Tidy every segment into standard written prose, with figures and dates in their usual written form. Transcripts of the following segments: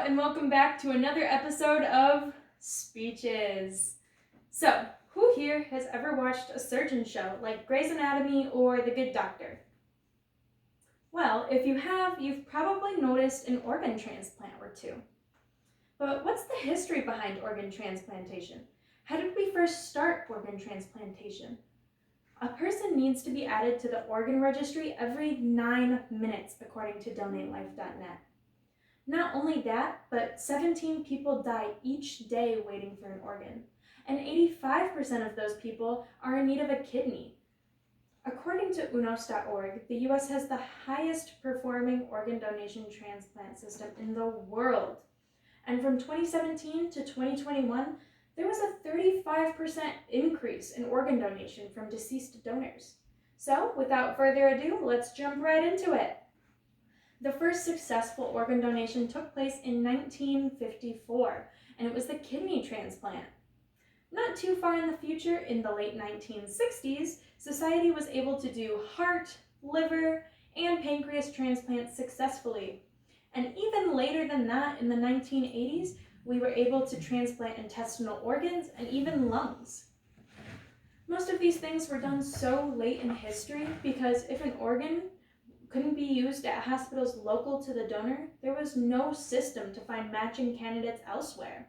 and welcome back to another episode of Speeches. So, who here has ever watched a surgeon show like Grey's Anatomy or The Good Doctor? Well, if you have, you've probably noticed an organ transplant or two. But what's the history behind organ transplantation? How did we first start organ transplantation? A person needs to be added to the organ registry every 9 minutes, according to DonateLife.net. Not only that, but 17 people die each day waiting for an organ, and 85% of those people are in need of a kidney. According to UNOS.org, the US has the highest performing organ donation transplant system in the world. And from 2017 to 2021, there was a 35% increase in organ donation from deceased donors. So, without further ado, let's jump right into it. The first successful organ donation took place in 1954, and it was the kidney transplant. Not too far in the future, in the late 1960s, society was able to do heart, liver, and pancreas transplants successfully. And even later than that, in the 1980s, we were able to transplant intestinal organs and even lungs. Most of these things were done so late in history because if an organ couldn't be used at hospitals local to the donor, there was no system to find matching candidates elsewhere.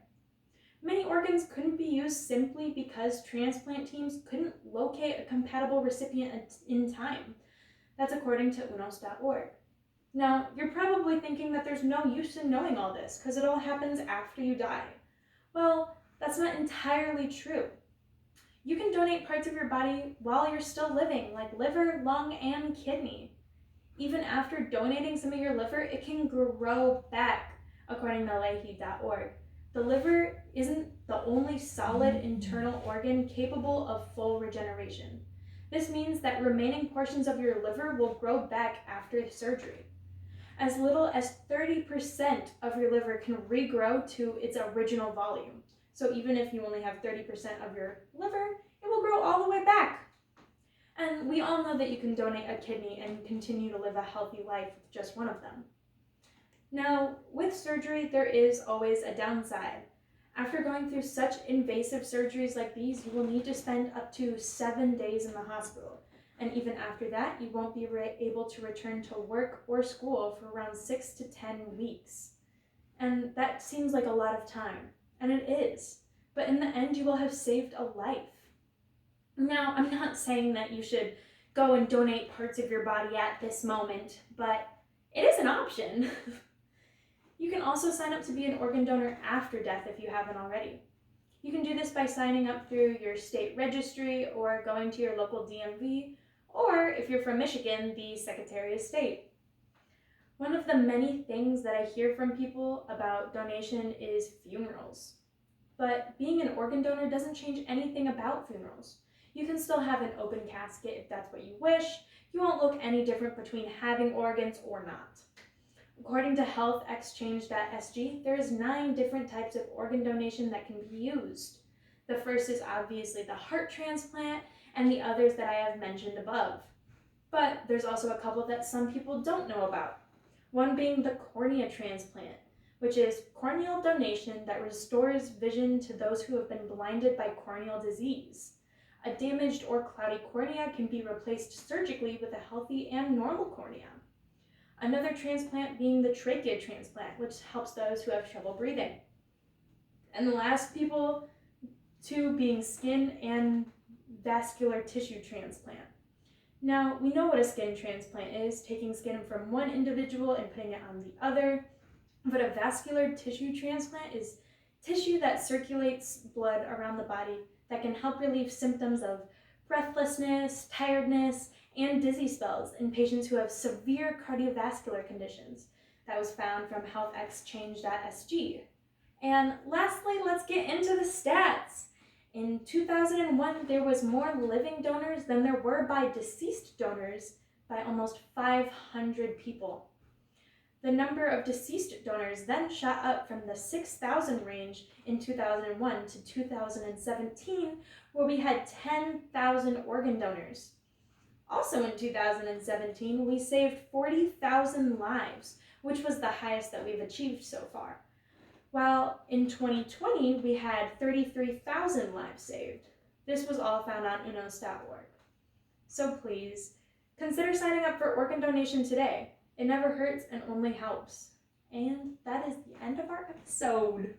Many organs couldn't be used simply because transplant teams couldn't locate a compatible recipient in time. That's according to UNOS.org. Now, you're probably thinking that there's no use in knowing all this because it all happens after you die. Well, that's not entirely true. You can donate parts of your body while you're still living, like liver, lung, and kidney. Even after donating some of your liver, it can grow back, according to Leahy.org. The liver isn't the only solid internal organ capable of full regeneration. This means that remaining portions of your liver will grow back after surgery. As little as 30% of your liver can regrow to its original volume. So even if you only have 30% of your liver, it will grow all the way back. And we all know that you can donate a kidney and continue to live a healthy life with just one of them. Now, with surgery, there is always a downside. After going through such invasive surgeries like these, you will need to spend up to 7 days in the hospital. And even after that, you won't be able to return to work or school for around 6 to 10 weeks. And that seems like a lot of time, and it is. But in the end, you will have saved a life. Now, I'm not saying that you should go and donate parts of your body at this moment, but it is an option. You can also sign up to be an organ donor after death if you haven't already. You can do this by signing up through your state registry or going to your local DMV, or if you're from Michigan, the Secretary of State. One of the many things that I hear from people about donation is funerals. But being an organ donor doesn't change anything about funerals. You can still have an open casket if that's what you wish. You won't look any different between having organs or not. According to healthexchange.sg, there is 9 different types of organ donation that can be used. The first is obviously the heart transplant and the others that I have mentioned above. But there's also a couple that some people don't know about. One being the cornea transplant, which is corneal donation that restores vision to those who have been blinded by corneal disease. A damaged or cloudy cornea can be replaced surgically with a healthy and normal cornea. Another transplant being the trachea transplant, which helps those who have trouble breathing. And the last people, 2 being skin and vascular tissue transplant. Now, we know what a skin transplant is, taking skin from one individual and putting it on the other. But a vascular tissue transplant is tissue that circulates blood around the body that can help relieve symptoms of breathlessness, tiredness, and dizzy spells in patients who have severe cardiovascular conditions. That was found from healthexchange.sg. And lastly, let's get into the stats. In 2001, there was more living donors than there were by deceased donors by almost 500 people. The number of deceased donors then shot up from the 6,000 range in 2001 to 2017, where we had 10,000 organ donors. Also in 2017, we saved 40,000 lives, which was the highest that we've achieved so far. while in 2020 we had 33,000 lives saved. This was all found on unos.org. So please, consider signing up for organ donation today. It never hurts and only helps. And that is the end of our episode.